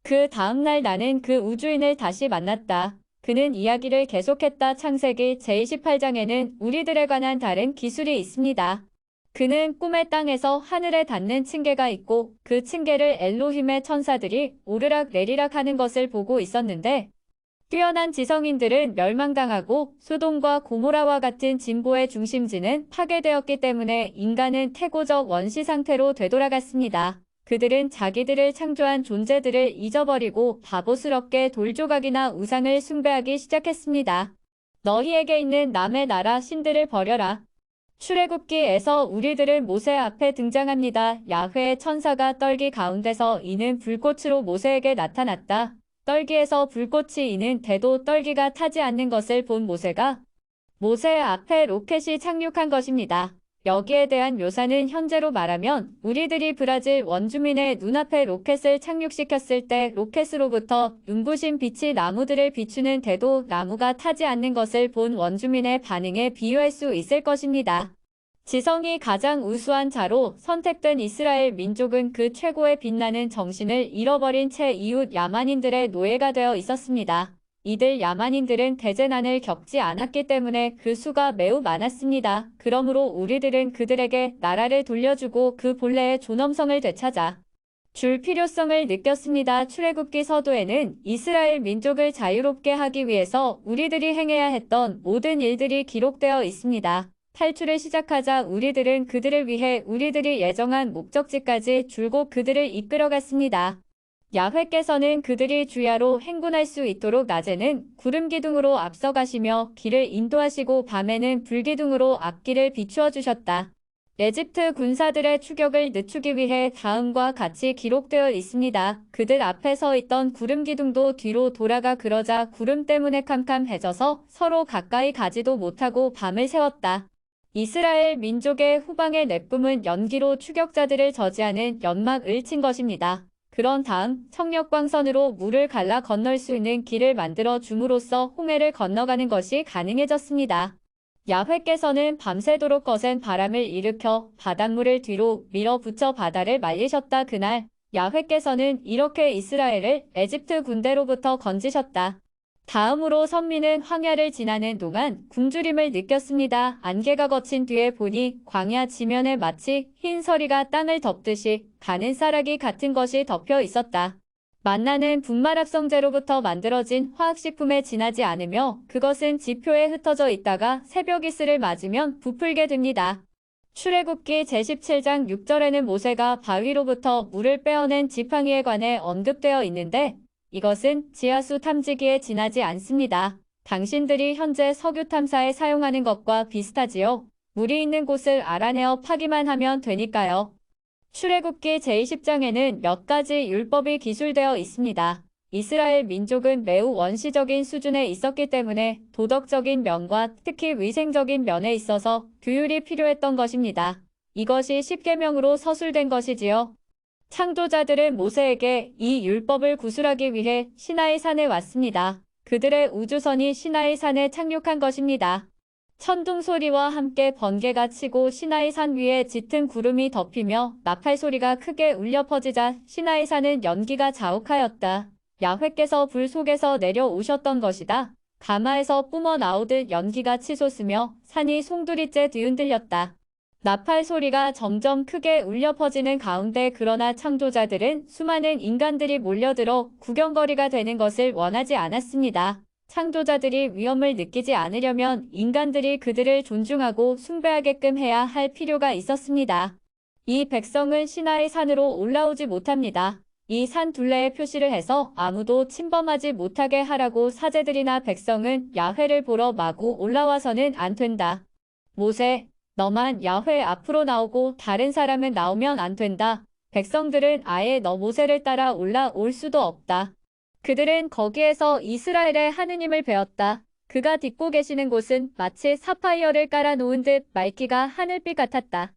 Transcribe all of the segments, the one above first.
그 다음날 나는 그 우주인을 다시 만났다. 그는 이야기를 계속했다. 창세기 제28장에는 우리들에 관한 다른 기술이 있습니다. 그는 꿈의 땅에서 하늘에 닿는 층계가 있고 그 층계를 엘로힘의 천사들이 오르락 내리락 하는 것을 보고 있었는데 뛰어난 지성인들은 멸망당하고 소돔과 고모라와 같은 진보의 중심지는 파괴되었기 때문에 인간은 태고적 원시 상태로 되돌아갔습니다. 그들은 자기들을 창조한 존재들을 잊어버리고 바보스럽게 돌조각이나 우상을 숭배하기 시작했습니다. 너희에게 있는 남의 나라 신들을 버려라. 출애굽기에서 우리들은 모세 앞에 등장합니다. 야훼의 천사가 떨기 가운데서 이는 불꽃으로 모세에게 나타났다. 떨기에서 불꽃이 이는 대도 떨기가 타지 않는 것을 본 모세가 모세 앞에 로켓이 착륙한 것입니다. 여기에 대한 묘사는 현재로 말하면 우리들이 브라질 원주민의 눈앞에 로켓을 착륙시켰을 때 로켓으로부터 눈부신 빛이 나무들을 비추는 대도 나무가 타지 않는 것을 본 원주민의 반응에 비유할 수 있을 것입니다. 지성이 가장 우수한 자로 선택된 이스라엘 민족은 그 최고의 빛나는 정신을 잃어버린 채 이웃 야만인들의 노예가 되어 있었습니다. 이들 야만인들은 대재난을 겪지 않았기 때문에 그 수가 매우 많았습니다. 그러므로 우리들은 그들에게 나라를 돌려주고 그 본래의 존엄성을 되찾아 줄 필요성을 느꼈습니다. 출애굽기 서도에는 이스라엘 민족을 자유롭게 하기 위해서 우리들이 행해야 했던 모든 일들이 기록되어 있습니다. 탈출을 시작하자 우리들은 그들을 위해 우리들이 예정한 목적지까지 줄곧 그들을 이끌어갔습니다. 야훼께서는 그들이 주야로 행군할 수 있도록 낮에는 구름 기둥으로 앞서가시며 길을 인도하시고 밤에는 불기둥으로 앞길을 비추어 주셨다. 에집트 군사들의 추격을 늦추기 위해 다음과 같이 기록되어 있습니다. 그들 앞에 서 있던 구름 기둥도 뒤로 돌아가 그러자 구름 때문에 캄캄해져서 서로 가까이 가지도 못하고 밤을 새웠다. 이스라엘 민족의 후방의 내뿜은 연기로 추격자들을 저지하는 연막을 친 것입니다. 그런 다음 청력광선으로 물을 갈라 건널 수 있는 길을 만들어 줌으로써 홍해를 건너가는 것이 가능해졌습니다. 야훼께서는 밤새도록 거센 바람을 일으켜 바닷물을 뒤로 밀어붙여 바다를 말리셨다. 그날 야훼께서는 이렇게 이스라엘을 에집트 군대로부터 건지셨다. 다음으로 선민은 황야를 지나는 동안 굶주림을 느꼈습니다. 안개가 걷힌 뒤에 보니 광야 지면에 마치 흰 서리가 땅을 덮듯이 가는 쌀아기 같은 것이 덮여 있었다. 만나는 분말합성제로부터 만들어진 화학식품에 지나지 않으며 그것은 지표에 흩어져 있다가 새벽 이슬을 맞으면 부풀게 됩니다. 출애굽기 제17장 6절에는 모세가 바위로부터 물을 빼어낸 지팡이에 관해 언급되어 있는데 이것은 지하수 탐지기에 지나지 않습니다. 당신들이 현재 석유 탐사에 사용하는 것과 비슷하지요. 물이 있는 곳을 알아내어 파기만 하면 되니까요. 출애굽기 제20장에는 몇 가지 율법이 기술되어 있습니다. 이스라엘 민족은 매우 원시적인 수준에 있었기 때문에 도덕적인 면과 특히 위생적인 면에 있어서 규율이 필요했던 것입니다. 이것이 십계명으로 서술된 것이지요. 창조자들은 모세에게 이 율법을 구술하기 위해 시나이 산에 왔습니다. 그들의 우주선이 시나이 산에 착륙한 것입니다. 천둥 소리와 함께 번개가 치고 시나이 산 위에 짙은 구름이 덮이며 나팔 소리가 크게 울려 퍼지자 시나이 산은 연기가 자욱하였다. 야훼께서 불 속에서 내려오셨던 것이다. 가마에서 뿜어 나오듯 연기가 치솟으며 산이 송두리째 뒤흔들렸다. 나팔 소리가 점점 크게 울려 퍼지는 가운데 그러나 창조자들은 수많은 인간들이 몰려들어 구경거리가 되는 것을 원하지 않았습니다. 창조자들이 위험을 느끼지 않으려면 인간들이 그들을 존중하고 숭배하게끔 해야 할 필요가 있었습니다. 이 백성은 시나이 산으로 올라오지 못합니다. 이 산 둘레에 표시를 해서 아무도 침범하지 못하게 하라고 사제들이나 백성은 야훼를 보러 마구 올라와서는 안 된다. 모세, 너만 야훼 앞으로 나오고 다른 사람은 나오면 안 된다. 백성들은 아예 너 모세를 따라 올라올 수도 없다. 그들은 거기에서 이스라엘의 하느님을 배웠다. 그가 딛고 계시는 곳은 마치 사파이어를 깔아놓은 듯 맑기가 하늘빛 같았다.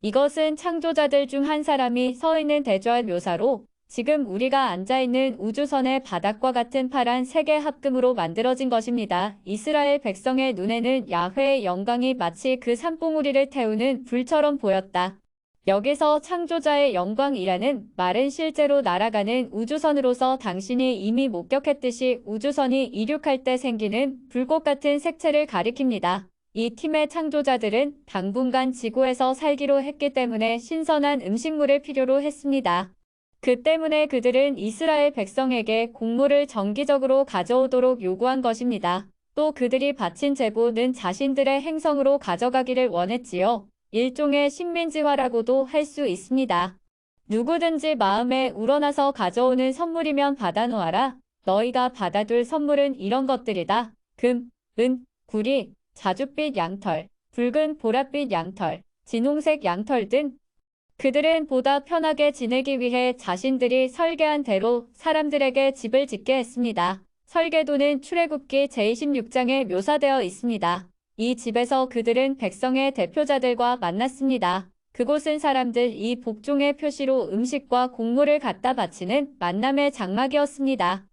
이것은 창조자들 중 한 사람이 서 있는 대조할 묘사로 지금 우리가 앉아있는 우주선의 바닥과 같은 파란 색의 합금으로 만들어진 것입니다. 이스라엘 백성의 눈에는 야훼의 영광이 마치 그 산봉우리를 태우는 불처럼 보였다. 여기서 창조자의 영광이라는 말은 실제로 날아가는 우주선으로서 당신이 이미 목격했듯이 우주선이 이륙할 때 생기는 불꽃 같은 색채를 가리킵니다. 이 팀의 창조자들은 당분간 지구에서 살기로 했기 때문에 신선한 음식물을 필요로 했습니다. 그 때문에 그들은 이스라엘 백성에게 곡물을 정기적으로 가져오도록 요구한 것입니다. 또 그들이 바친 제보는 자신들의 행성으로 가져가기를 원했지요. 일종의 식민지화라고도 할 수 있습니다. 누구든지 마음에 우러나서 가져오는 선물이면 받아놓아라. 너희가 받아둘 선물은 이런 것들이다. 금, 은, 구리, 자줏빛 양털, 붉은 보랏빛 양털, 진홍색 양털 등. 그들은 보다 편하게 지내기 위해 자신들이 설계한 대로 사람들에게 집을 짓게 했습니다. 설계도는 출애굽기 제26장에 묘사되어 있습니다. 이 집에서 그들은 백성의 대표자들과 만났습니다. 그곳은 사람들 이 복종의 표시로 음식과 곡물을 갖다 바치는 만남의 장막이었습니다.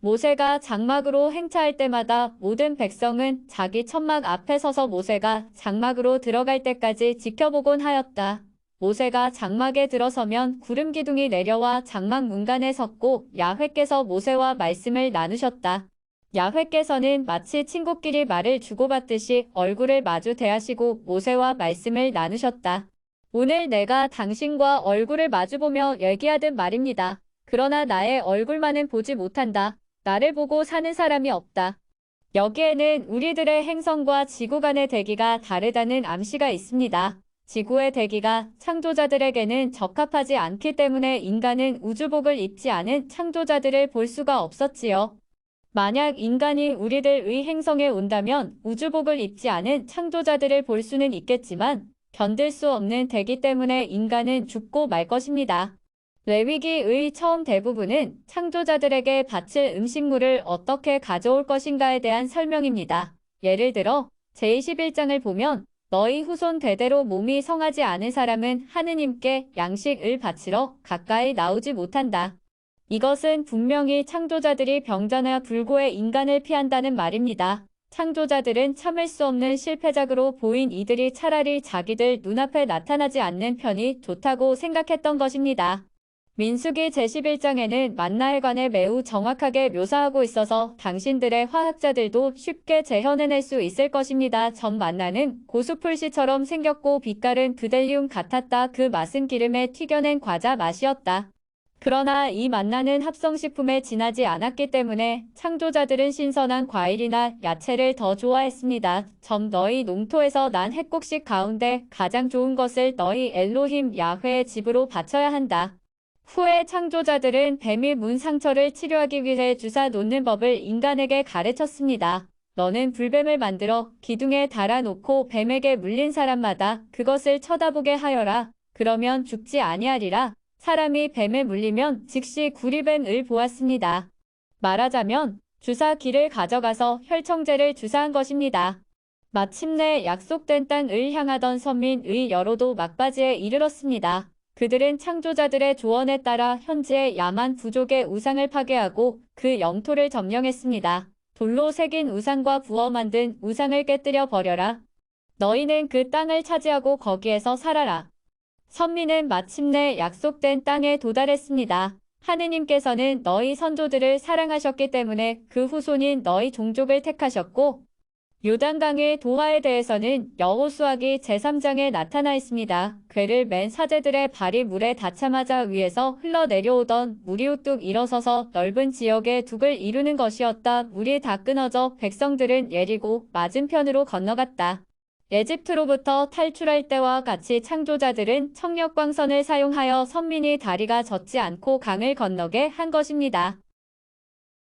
모세가 장막으로 행차할 때마다 모든 백성은 자기 천막 앞에 서서 모세가 장막으로 들어갈 때까지 지켜보곤 하였다. 모세가 장막에 들어서면 구름 기둥이 내려와 장막 문간에 섰고 야훼께서 모세와 말씀을 나누셨다. 야훼께서는 마치 친구끼리 말을 주고받듯이 얼굴을 마주 대하시고 모세와 말씀을 나누셨다. 오늘 내가 당신과 얼굴을 마주보며 얘기하듯 말입니다. 그러나 나의 얼굴만은 보지 못한다. 나를 보고 사는 사람이 없다. 여기에는 우리들의 행성과 지구 간의 대기가 다르다는 암시가 있습니다. 지구의 대기가 창조자들에게는 적합하지 않기 때문에 인간은 우주복을 입지 않은 창조자들을 볼 수가 없었지요. 만약 인간이 우리들의 행성에 온다면 우주복을 입지 않은 창조자들을 볼 수는 있겠지만 견딜 수 없는 대기 때문에 인간은 죽고 말 것입니다. 레위기의 처음 대부분은 창조자들에게 바칠 음식물을 어떻게 가져올 것인가에 대한 설명입니다. 예를 들어 제21장을 보면 너희 후손 대대로 몸이 성하지 않은 사람은 하느님께 양식을 바치러 가까이 나오지 못한다. 이것은 분명히 창조자들이 병자나 불고의 인간을 피한다는 말입니다. 창조자들은 참을 수 없는 실패작으로 보인 이들이 차라리 자기들 눈앞에 나타나지 않는 편이 좋다고 생각했던 것입니다. 민수기 제11장에는 만나에 관해 매우 정확하게 묘사하고 있어서 당신들의 화학자들도 쉽게 재현해낼 수 있을 것입니다. 전 만나는 고수풀씨처럼 생겼고 빛깔은 브델리움 같았다. 그 맛은 기름에 튀겨낸 과자 맛이었다. 그러나 이 만나는 합성식품에 지나지 않았기 때문에 창조자들은 신선한 과일이나 야채를 더 좋아했습니다. 점 너희 농토에서 난 핵곡식 가운데 가장 좋은 것을 너희 엘로힘 야훼의 집으로 바쳐야 한다. 후에 창조자들은 뱀이 문 상처를 치료하기 위해 주사 놓는 법을 인간에게 가르쳤습니다. 너는 불뱀을 만들어 기둥에 달아놓고 뱀에게 물린 사람마다 그것을 쳐다보게 하여라. 그러면 죽지 아니하리라. 사람이 뱀에 물리면 즉시 구리뱀을 보았습니다. 말하자면 주사기를 가져가서 혈청제를 주사한 것입니다. 마침내 약속된 땅을 향하던 선민의 여로도 막바지에 이르렀습니다. 그들은 창조자들의 조언에 따라 현지의 야만 부족의 우상을 파괴하고 그 영토를 점령했습니다. 돌로 새긴 우상과 부어 만든 우상을 깨뜨려 버려라. 너희는 그 땅을 차지하고 거기에서 살아라. 선민은 마침내 약속된 땅에 도달했습니다. 하느님께서는 너희 선조들을 사랑하셨기 때문에 그 후손인 너희 종족을 택하셨고 요단강의 도하에 대해서는 여호수아기 제3장에 나타나 있습니다. 궤를 맨 사제들의 발이 물에 닿자마자 위에서 흘러내려오던 물이 우뚝 일어서서 넓은 지역에 둑을 이루는 것이었다. 물이 다 끊어져 백성들은 예리고 맞은편으로 건너갔다. 에집트로부터 탈출할 때와 같이 창조자들은 청력광선을 사용하여 선민이 다리가 젖지 않고 강을 건너게 한 것입니다.